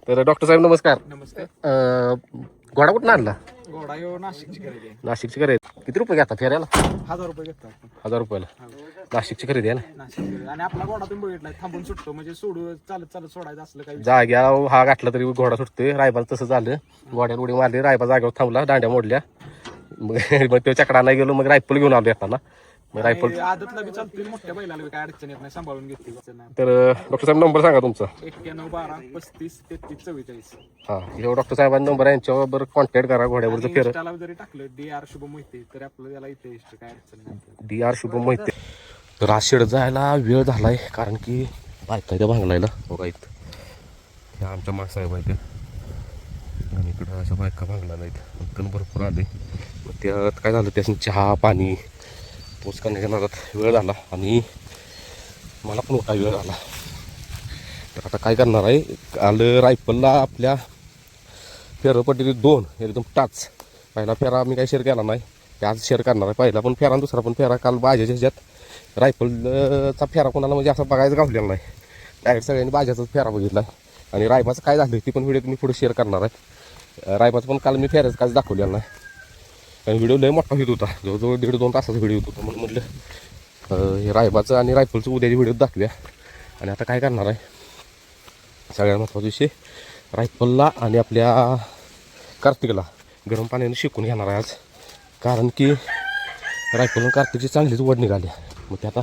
तर डॉक्टर साहेब नमस्कार. नमस्कार. घोडा कुठून आणला? घोडा यो नाशिकची खरेदी आहे. नाशिकची खरेदी. किती रुपये घेता फेऱ्याला? 1000 रुपये घेतो आपण. 1000 रुपयाला. नाशिकची खरेदी आहे ना? नाशिक खरेदी. आणि आपला घोडा तुम्ही बघितलाय थांबून सुटतो म्हणजे सोडू चालत चालत सोडायचं असलं काही. जाग्या हा गाठला तरी घोडा सुटतोय. रायबाला तसं झालं, घोड्याला उडी मारली, रायबा जागेवर थांबला, दांड्या मोडल्या. मग तो चकडाला गेलो, मग रायफल घेऊन आलो येताना. मग रायफल आदतला बी चालतोय, मोठ्या बैलाला बी काय अडचण येत नाही, सांभाळून घेतली. तर डॉक्टर साहेब नंबर सांगा तुमचा. 91 12 35 33 44. हा, हे डॉक्टर साहेबांचा नंबर आहे, यांच्यावर कॉन्टॅक्ट करा. घोड्यावरचं फेर त्याला जरी टाकलं DR शुभम मोहिते तर आपल्याला त्याला इथे काय अडचण नाही. DR शुभम मोहिते. तर आज शेड जायला वेळ झालाय, कारण की बायका त्या भांगलायला बघा इथं. ह्या आमच्या मासाहेब आहेत आणि इकडं अशा बायका भांगला नाहीत. उत्तन भरपूर आले. मग त्यात काय झालं, त्याच्यानं चहा पाणी पोच करण्याच्या नादात वेळ झाला आणि मला पण काय वेळ झाला. तर आता काय करणार आहे, काल रायफलला आपल्या फेरपट्टी 2 एकदम टाच. पहिला फेरा आम्ही काही शेअर केला नाही, ते आज शेअर करणार आहे. पहिला पण फेरा आणि दुसरा पण फेरा. काल बाजाच्या ह्याच्यात रायफलचा फेरा कोणाला म्हणजे असं बघायचं गावलेला नाही. डायरेक्ट सगळ्यांनी बाजाचाच फेरा बघितला आहे. आणि रायबाचं काय झालं ती पण व्हिडिओ मी पुढे शेअर करणार आहे. रायबाचं पण काल मी फेऱ्याचं काहीच दाखवलेलं नाही, कारण व्हिडिओ लय मोठा होत होता, जवळजवळ 1.5-2 तासाचा व्हिडिओ होत होता. म्हणून म्हटलं हे रायबाचं आणि रायफलचं उद्याची व्हिडिओ दाखव्या. आणि आता काय करणार आहे, सगळ्यात महत्त्वाचा विषय, रायफलला आणि आपल्या कार्तिकला गरम पाण्याने शिकून घेणार आहे आज. कारण की रायफल कार्तिकची चांगलीच वड निघाली. मग ते आता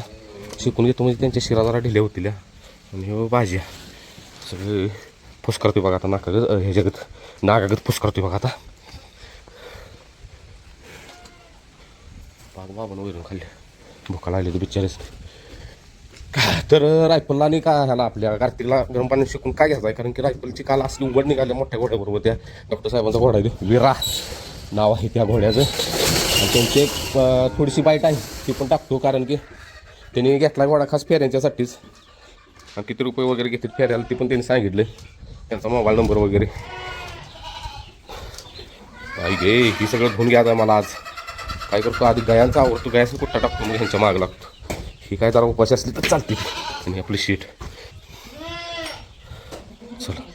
शिकून घेतो म्हणजे त्यांच्या शिरा जरा ढिल्या होतील. आणि हे भाज्या सगळे फुस करतोय बघा आता, नाकागत हे जगत नागागत फुस करतोय बघा आता. बाबा वैरून खाल्ले, भुका लागली तर बिचारेच. तर रायफलला आणि का ह्याला आपल्या कार्तिकला गरम पाणी शिकून काय घ्यायचं आहे, कारण की रायफलची काल असली उघड निघाल्या मोठ्या घोड्याबरोबर. त्या डॉक्टर साहेबांचा घोडा आहे, विरा नाव आहे त्या घोड्याचं. आणि त्यांची एक थोडीशी बाईट आहे ती पण टाकतो, कारण की त्यांनी घेतला घोडा खास फेऱ्यांच्यासाठीच. आणि किती रुपये वगैरे घेतात फेऱ्याला ती पण त्यांनी सांगितलं, त्यांचा मोबाईल नंबर वगैरे. आई घे, ही सगळं घेऊन घ्यायचं मला आज. काय करतो, आधी गायांचा आवडतो, गायाचं कुठ्टा टाकतो, मग ह्यांच्या माग लागतो. ही काय जरा उपाशी असली तर चालते. आणि आपली शीट चला.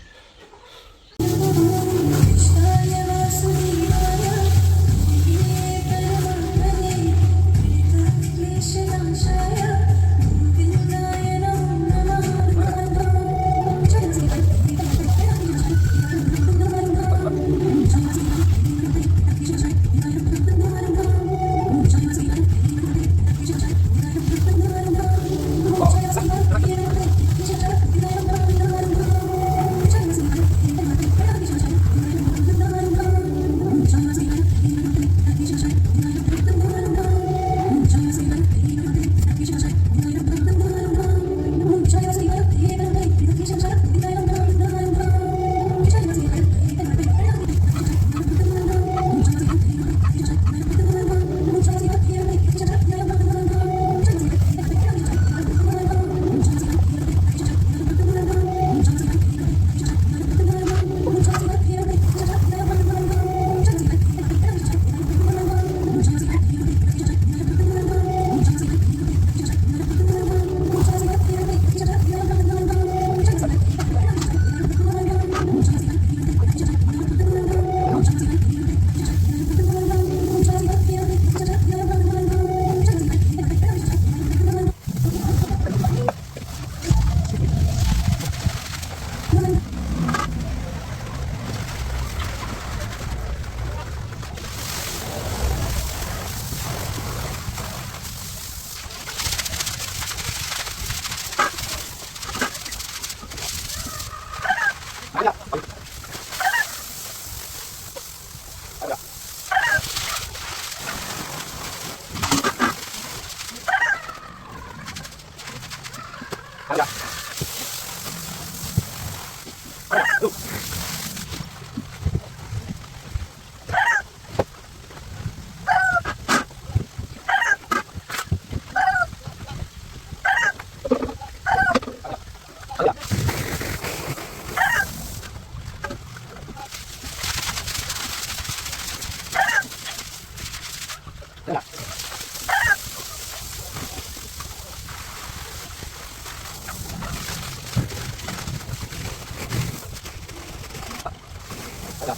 तर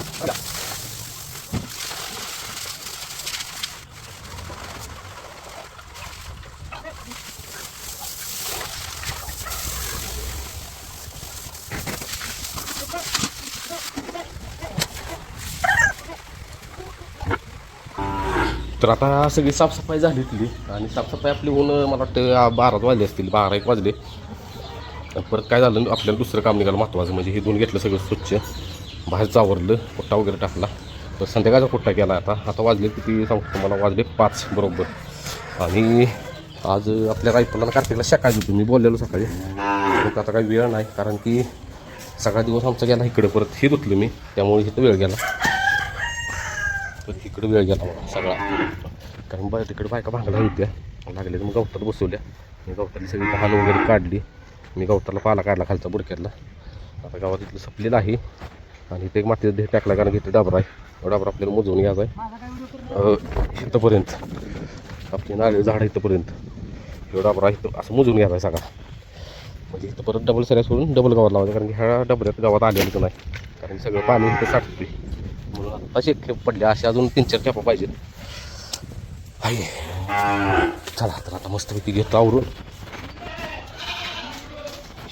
आता सगळी साफसफाई झाली तिथली आणि साफसफाई आपली होऊन मला वाटतं 12 वाजले असतील, 12-1 वाजले. परत काय झालं आपल्याला दुसरं काम निघालं महत्त्वाचं, म्हणजे हे धुवून घेतलं सगळं स्वच्छ, बाहेरचं आवरलं, कुट्टा वगैरे टाकला. तर संध्याकाळचा कुट्टा केला. आता वाजले किती सांगतो तुम्हाला, वाजले 5 बरोबर. आणि आज आपल्या रायफलला कार्तिकला सकाळी होतो, मी बोललेलो सकाळी. मग आता काही वेळ नाही, कारण की सगळा दिवस आमचा गेला इकडे, परत हे धुतलं मी, त्यामुळे इथं वेळ गेला. तर इकडे वेळ गेला मला सगळा, कारण तिकडे बायका भांगल्या होत्या लागले. तर मग गवतात बसवल्या, मी गवतातली सगळी हाल वगैरे काढली. मी गवताला पाला काढला खालचा बुडक्यातला. आता गावात इथलं सपलेलं आहे आणि इथे एक मातीचा देह टाकला, कारण की इथे डबरा आहे. डबरा आपल्याला मोजून घ्यायचा आहे इथंपर्यंत, आपली नारळ झाड इथंपर्यंत एवढा डबरा इथं असं मोजून घ्यायचा आहे सगळा. म्हणजे इथं परत डबल सऱ्या सोडून डबल गावात लावायचं, कारण की ह्या डबऱ्यात गावात आलेलं नाही, कारण सगळं पाणी इथं साठते. म्हणून आता शेत पडले असे अजून 3-4 खेपा पाहिजेत. आहे चला, तर आता मस्तपैकी घेतो आवरून.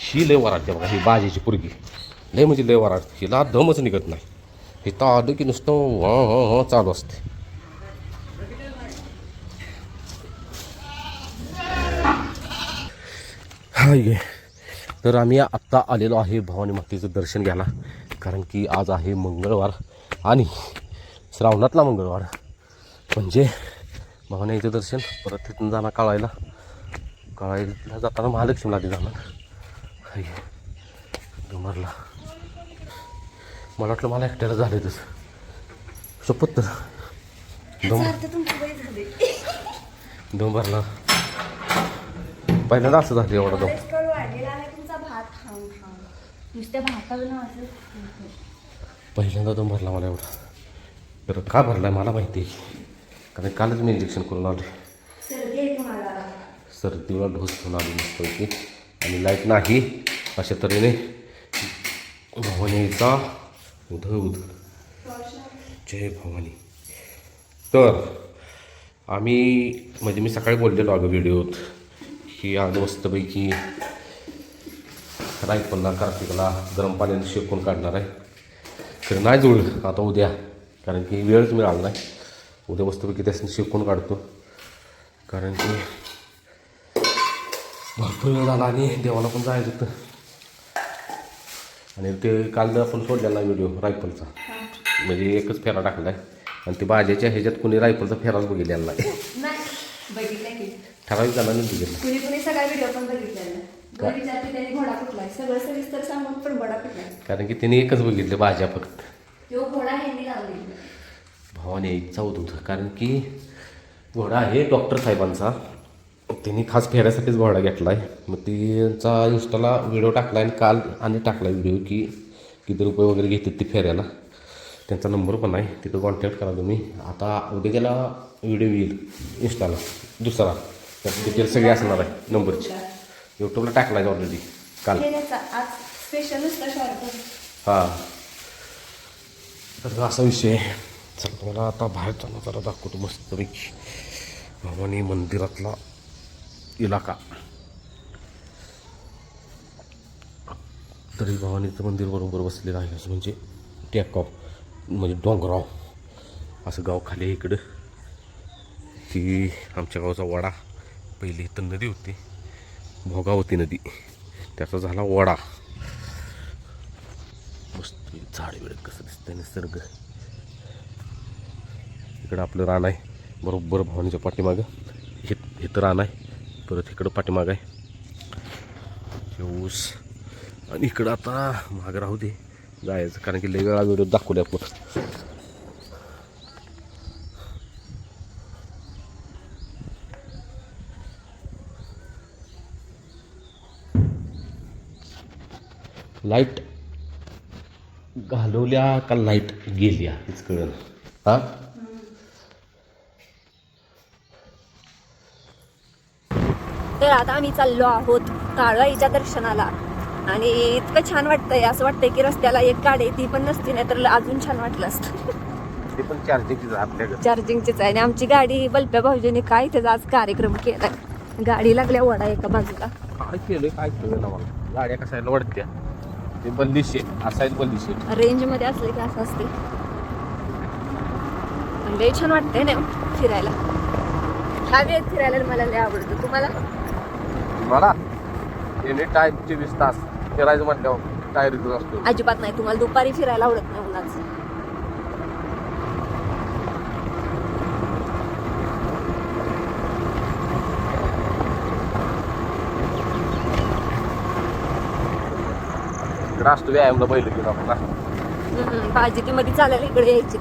ही लय वराडते बघा, ही बाजीची पुरगी लय म्हणजे लय वराड, हिला दमच निघत नाही. हे तर आलं की नुसतं हं चालू असते. हाय, तर आम्ही आत्ता आलेलो आहे भवानी मातेचं दर्शन घ्यायला, कारण की आज आहे मंगळवार आणि श्रावणातला मंगळवार, म्हणजे भवानीचं दर्शन. परत तिथून जाणार काळायला जाताना महालक्ष्मीला आधी जाणार. हाय डोंबरला, मला वाटलं मला एकट्याला झालं तसं शपथ. तर डोंबरला पहिल्यांदा असं झालं एवढा दम. पहिल्यांदा दम भरला मला एवढा. तर का भरला मला माहिती आहे, कारण कालच मी इंजेक्शन करून आलो. सर्दीला ढोस घेऊन आलो मस्तपैकी, आणि लाईट नाही. अशा तऱ्हेने भवानीचा उध जय भवानी. तर आम्ही म्हणजे मी सकाळी बोललेलो अगं व्हिडिओत की आज मस्तपैकी रायफलला कार्तिकला गरम पाण्याने शेकून काढणार आहे. तर नाही जुळलं आता उद्या, कारण की वेळच मिळाला नाही. उद्या मस्तपैकी त्याच्याने शेकून काढतो, कारण की भरपूर वेळ झाला आणि देवाला पण जायचं होतं. आणि ते काल आपण सोडलेला व्हिडिओ रायफलचा, म्हणजे एकच फेरा टाकला आहे. आणि ते बाजेच्या ह्याच्यात कुणी रायफलचा फेराच बघितलेला नाही. ठराविक झाला नाही बघितलं. कारण की त्यांनी एकच बघितले बाजा फक्त. भावाने इच्छा होत होतं, कारण की घोडा आहे डॉक्टर साहेबांचा, त्यांनी खास फेऱ्यासाठीच घोडा घेतला आहे. मग त्यांचा इंस्टाला व्हिडिओ टाकला आहे, आणि काल आणि टाकला व्हिडिओ की किती रुपये वगैरे घेतात ते फेऱ्याला. त्यांचा नंबर पण आहे, तिथं कॉन्टॅक्ट करा तुम्ही. आता उद्या गेला व्हिडिओ येईल इंस्टाला दुसरा, त्यात डिटेल सगळी असणार आहे नंबरची. यूट्यूबला टाकला आहे ऑलरेडी काल. हां, तर असा विषय आहे. चला तुम्हाला आता बाहेरचा नजारा दाखवतो मस्तपैकी, भवानी मंदिरातला इलाका. तरी भवानीचं मंदिर बरोबर बसलेलं आहे, असं म्हणजे टेकॉफ, म्हणजे डोंगराव असं गाव खाली आहे इकडं. ही आमच्या गावचा वडा, पहिली इथं नदी होती, भोगावती नदी, त्याचा झाला वडा. मस्त झाड बिड कसं दिसतंय निसर्ग. इकडं आपलं रान आहे बरोबर भवानीच्या पाठीमागं, इथं रान आहे. परत इकडं पाठीमागं आहे ऊस. आणि इकडं आता मागं राहू दे जायचं, कारण की लई वेळा व्हिडिओ दाखवले आपण. लाईट घालवल्या का लाईट गेल्या हेच कळलं. हां, तर आता आम्ही चाललो आहोत काळाईच्या दर्शनाला. आणि इतकं छान वाटतंय, असं वाटतंय की रस्त्याला एक गाडी ती पण नसती, नाही तर अजून छान वाटलं असतं. ते पण चार्जिंगची आपल्याकडे. चार्जिंगचीच आहे. आणि आमची गाडी बल्प्या भाऊजीने काय त्याचा आज कार्यक्रम केलाय. गाडी लागल्या वडा एका बाजूला. काय केलं ना मला. गाड्या कसायला वाढत्या ते बंदिशे असायच बंदिशे. रेंज मध्ये असले की असं असते. लय छान वाटतंय ना फिरायला. ह्या वेळेत फिरायला मला लय आवडतं. तुम्हाला? मला एनी टाइम 24 तास फिरायचं म्हटल्यावर काय ऋतू असतो. अजिबात नाही. तुम्हाला दुपारी फिरायला आवडत नाही उन्हाचं. राष्ट्र व्यायामला बैल घेऊन आपला भाजी ती मध्ये चालायला इकडे यायची.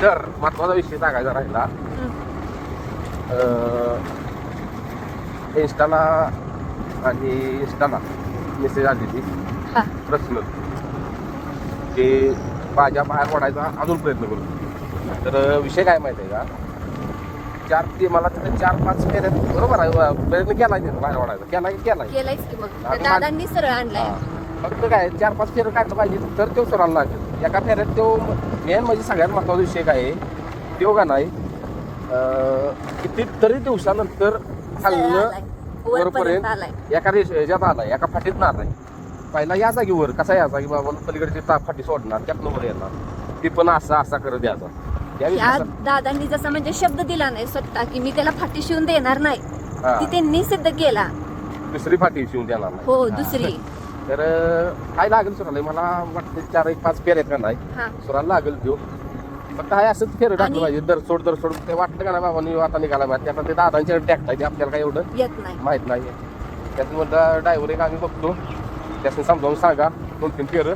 तर महत्वाचा विषय सांगायचा राहिला. इंस्टाला मेसेज आलेली हा. प्रश्न की भाज्या बाहेर वाढायचा अजून प्रयत्न करू. तर विषय काय माहिती आहे का, मला तिथे 4-5 फेऱ्यात बरोबर आहे प्रयत्न केलाय बाहेर वाढायचा. केलायच की मग दादांनी सरळ आणलाय. फक्त काय 4-5 फेरं काढलं पाहिजे तर तो सरांना लागेल. एका फेऱ्यात तो मेन म्हणजे सगळ्यात महत्वाचा विषय काय आहे तो का नाही कितीतरी दिवसानंतर खाल्लं वरपर्यंत एका ह्याच्यात आलाय, एका फाटीत ना आलाय. पहिला या जागीवर कसा यायचा की बाबा पलीकडची फाटी सोडणार त्यातनं वर येणार, ती पण असा करत यायचा. या दादांनी जसा म्हणजे शब्द दिला नाही स्वतः की मी त्याला फाटी शिवून देणार नाही, ती त्यांनी सिद्ध केला. दुसरी फाटी शिवून देणार नाही. हो दुसरी. तर काय लागेल सुराला मला वाटतं 4-5 फेऱ्यात का नाही सुराला लागेल तो. फक्त हाय असंच फेर टाकलं पाहिजे दर सोड ते वाटलं का ना बाबा आता निघाला माहिती. आता ते दादांच्याकडे टॅक्ट ते आपल्याला काय एवढं येत नाही माहित नाही. त्यात म्हटलं ड्रायव्हर एक आम्ही बघतो त्यासनी समजावून सांगा 2-3 फेर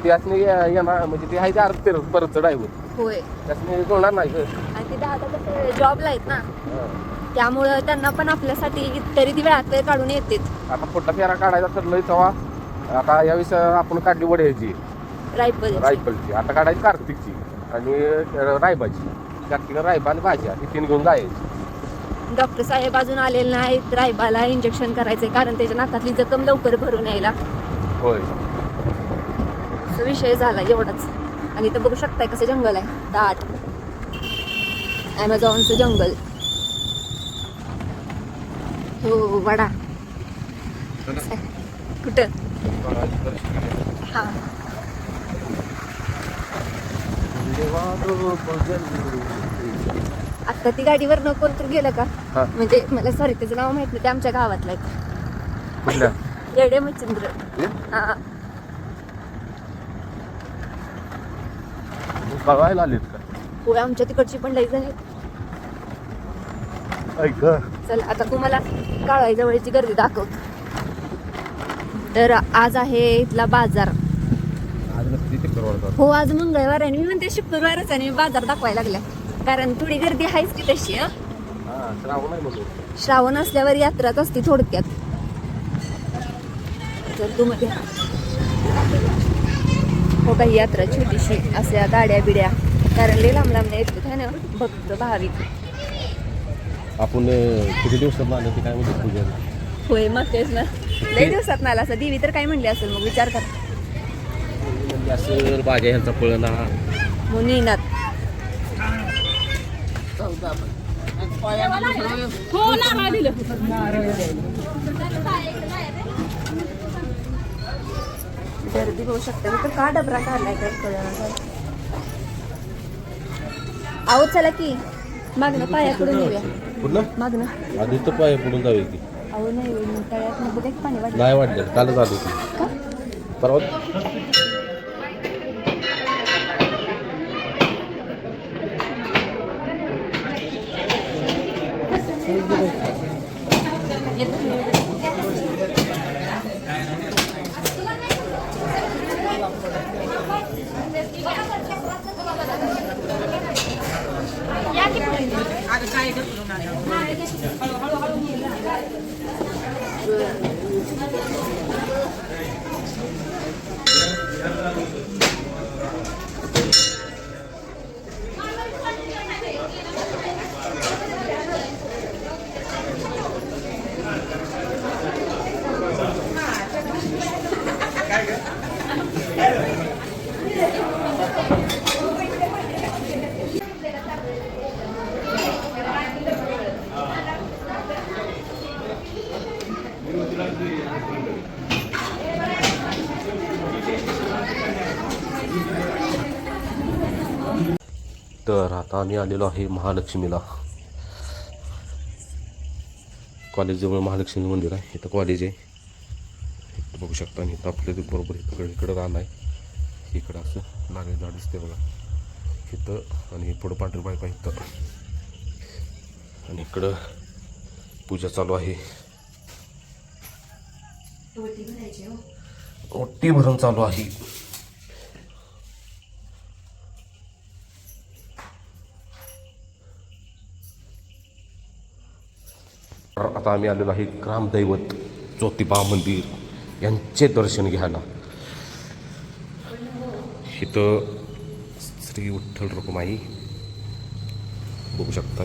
त्यासनी येणार म्हणजे ते आहे ते अर्ध फेर परतचं ड्रायव्हर होय त्यासनी जोडणार नाही. आणि ते दादा कसं जॉबला आहेत ना त्यामुळं त्यांना पण आपल्यासाठी तरी ती वेळात काढून येते. आता पुढला फेरा काढायचा ठरलंय तेव्हा आता यावेळेस आपण काढली वड्याची रायफलची, आता काढायची कार्तिकची आणि रायबाची. कार्तिक रायबा आणि भाज्या ही 3 घेऊन जायची. डॉक्टर साहेब अजून आलेले नाहीत. रायबाला इंजेक्शन करायचंय कारण त्याच्या नाकातली जखम लवकर भरून यायला. होय विषय झाला एवढाच. आणि इथं बघू शकताय कसं जंगल आहे दाट. ॲमेझॉनचं जंगल. हो वडा कुठं हा आता ती गाडीवर कोण तर गेलं का म्हणजे मला सॉरी त्याचं नाव माहित नाही. ते आमच्या गावातलं आहे येडे मच्छिंद्र. हा कळवायला आलेत का? होय आमच्या तिकडची पण लई जण. चल आता तुम्हाला काळाई जवळची गर्दी दाखवतो. तर आज आहे इथला बाजार. हो आज मंगळवार आहे. मी म्हणते शुक्रवारच आणि बाजार दाखवायला लागल्या कारण थोडी गर्दी आहेच की तशी. श्रावण असल्यावर यात्राच असते थोडक्यात. तर तुम्ही हो काही यात्रा छोटीशी अशा गाड्या बिड्या कारण लय लांब येतात है ना भक्त भाविक. आपण किती दिवसात आलं ते काय म्हणते पूजा होय मग तेच ना लय दिवसात ना असं देवी तर काय म्हणली असेल मग विचार कर. असेल भाज्या ह्यांचा पळणा मुनीनाथ. हो ना दिलं गर्दी होऊ शकते. तर का डबरा काढलाय काय आहो चला की मागणं पाया पडून येऊया. कुठलं मागणं आधी तर पाया पडून जावे की अहो नाही तळ्यात नको एक पाणी वाटलं नाही वाटलं कालच आलो की परवा. तर आता आम्ही आलेलो आहे महालक्ष्मीला. कॉलेजजवळ महालक्ष्मी मंदिर आहे. इथं कॉलेज आहे, इथं बघू शकता. आणि इथं आपल्या बरोबर इकडं रान आहे. इकडं असं नारळ झाड दिसते बघा इथं. आणि पुढं पांढरी बायका इथं. आणि इकडं पूजा चालू आहे. ओटी भरून चालू आहे. आता आम्ही आलेलो आहे ग्रामदैवत ज्योतिबा मंदिर यांचे दर्शन घ्यायला. इथं श्री विठ्ठल रखुमाई बघू शकता.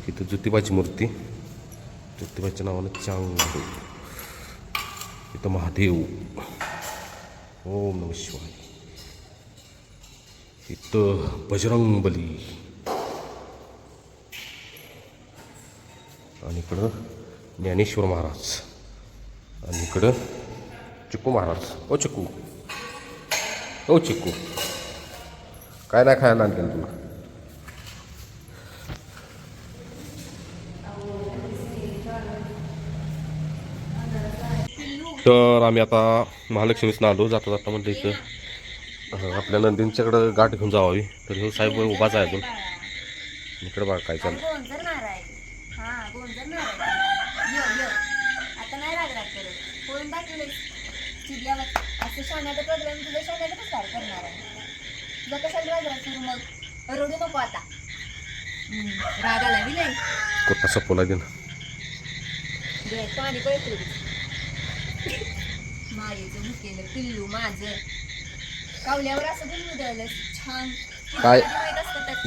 इथं ज्योतिबाची मूर्ती, ज्योतिबाच्या नावानं चांग. इथं महादेव, ओम नमः शिवाय. इथं बजरंग बली. आणि इकडं ज्ञानेश्वर महाराज. आणि इकडं चिक्कू महाराज. ओ चिक्कू, ओ चिक्कू, काय नाही खायला आणलं तुला? तर आम्ही आता महालक्ष्मीच आलो. जाता जाता म्हणलं इथं आपल्या नंदींच्याकडं गाठ घेऊन जावावी. तर हे साहेब उभाच आहे अजून. इकडं बघा काय चाललं. कोटा सपोला दे ना. पिल्लू माझं कावल्यावर असं छान काय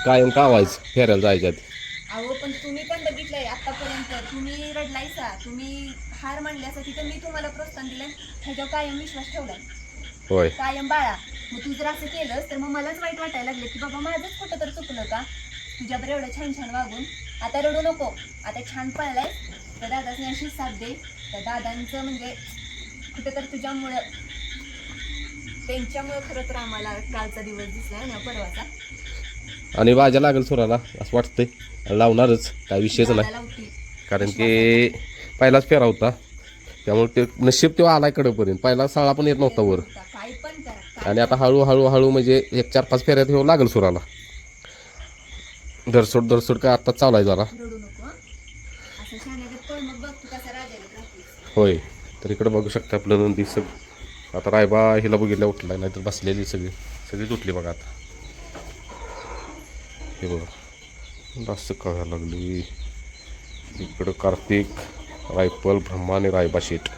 कायम का व्हायचं फेरायला जायच्या आधी. अहो पण तुम्ही पण बघितलंय आतापर्यंत. तुम्ही रडलायसा, तुम्ही हार मांडल्यासा, तिथं मी तुम्हाला प्रोत्साहन दिलं, ह्याच्यावर कायम विश्वास ठेवलाय. होय कायम बाळा. मग तू जर असं केलंस तर मग मलाच वाईट वाटायला लागलं की बाबा माझंच कुठं तर चुकलं का तुझ्याबरोबर एवढं छान छान वागून. आता रडू नको, आता छान पळलाय. तर दादाने अशी साथ दे. तर दादांचं म्हणजे कुठं तर तुझ्यामुळं, त्यांच्यामुळं खरं तर आम्हाला कालचा दिवस दिसलाय ना परवाचा. आणि भाज्या लागेल सुराला असं वाटतंय. लावणारच, काय विषयच नाही. कारण की पहिलाच फेरा होता, त्यामुळे ते नशीब तेव्हा आलाय कडेपर्यंत. पहिला साळा पण येत नव्हता वर. आणि आता हळूहळू म्हणजे 1-4-5 फेऱ्यात हे लागेल सुराला. दरसोड काय आता चालू आहे जरा. होय. तर इकडे बघू शकता आपलं नंदी सग आता रायबा हिला बघितल्या उठलाय, नाहीतर बसलेली सगळीच उठली बघा आता. हे बघा जास्त कळायला लागली. इकडं कार्तिक, रायफल, ब्रह्मा आणि रायबा शेट.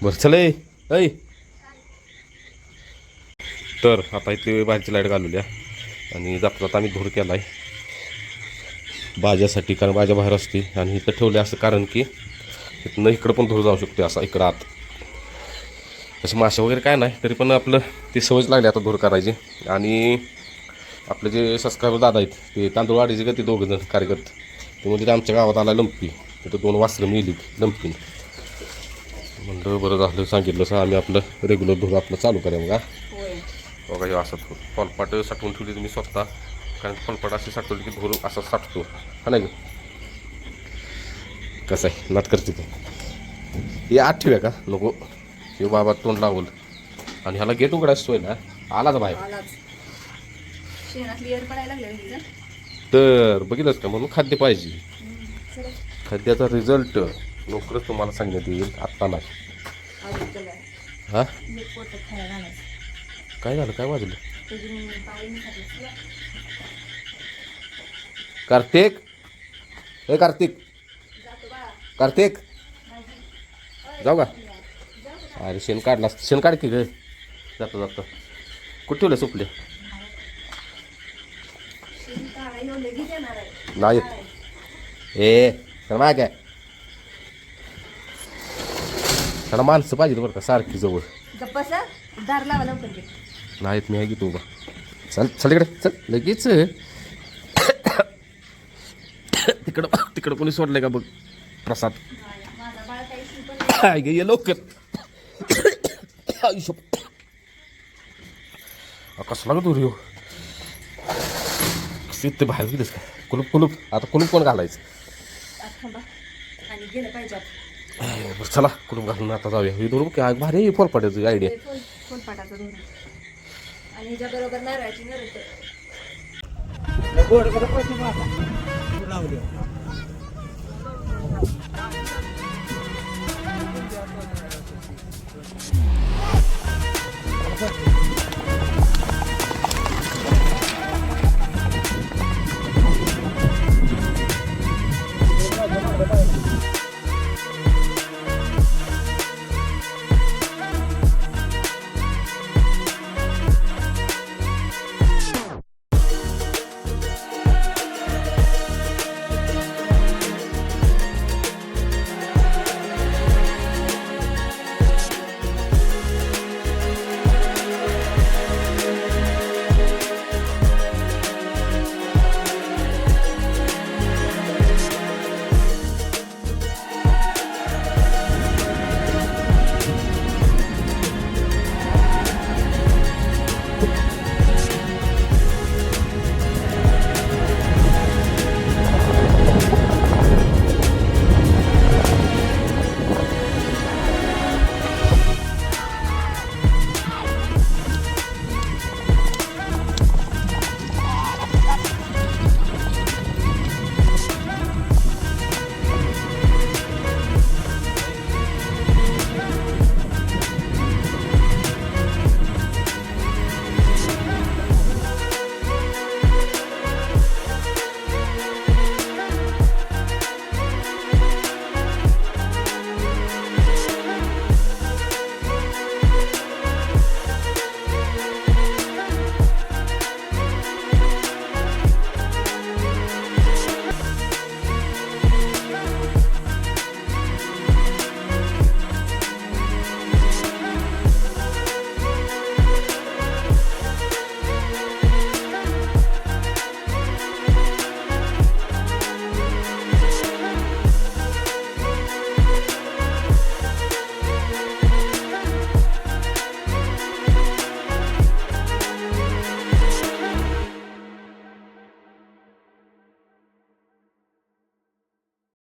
बरं चले ऐ. तर आता इथे बाहेरची लाईट घालवल्या आणि जाता जाता आम्ही धूर केला आहे भाज्यासाठी. कारण भाज्या बाहेर असते आणि इथं ठेवले असं कारण की इथनं इकडं पण धूर जाऊ शकते असा इकडं आत. तसं माशा वगैरे काय नाही, तरी पण आपलं ती सवयच लागली आता धूर करायची. आणि आपले जे सबस्क्रायबर दादा आहेत ते तांदूळवाडीचे का ते दोघं जण कार्यकर्ते, ते म्हणजे आमच्या गावात आला लंपी. तिथं 2 वासरं मिळली लंपीन. म्हणलं बरं झालं सांगितलं सर, आम्ही आपलं रेग्युलर धूर आपलं चालू करूया. बघा बघा हे असं फलपाट साठवून ठेवली तुम्ही स्वतः. कारण फलपाट असे साठवली की धूर असा साठतो हा नाही. कसं आहे नात करते ते. हे आत ठेवूया का नको, हे बाबा तोंड लावल. आणि ह्याला गेट उघडायची सोय ना. आलाच बाहेर तर बघितलंच का. म्हणून खाद्य पाहिजे. खाद्याचा रिझल्ट लवकरच तुम्हाला सांगण्यात येईल, आत्ता नाही. हा काय झालं, काय वाजलं? कार्तिक, हे कार्तिक, कार्तिक जाऊ का? अरे शेण काढला, शेण काढ की ग. जातो कुठे ठेवलं सुपले नाही ए काय काय. त्याला माणसं पाहिजे बरं का सारखी जवळ. नाहीत मी आहे की तू बा. चल चल इकडे चल लगेच. तिकडं कोणी सोडलंय का बघ प्रसाद. काय गे लवकर. कसला का दूर येऊ ते बाहेर गेलीस का कुलूप आता कुलूप कोण घालायचं थांबा आणि गेलं पाहिजे बरं चला कुलूप घालून आता जाऊया ही दोन काय भारी फोलपाट्याची आयडिया फुलपाटाचं धरून आणि ह्याच्याबरोबर नारळाची नरळ गोड गोड पैसे मारा लावले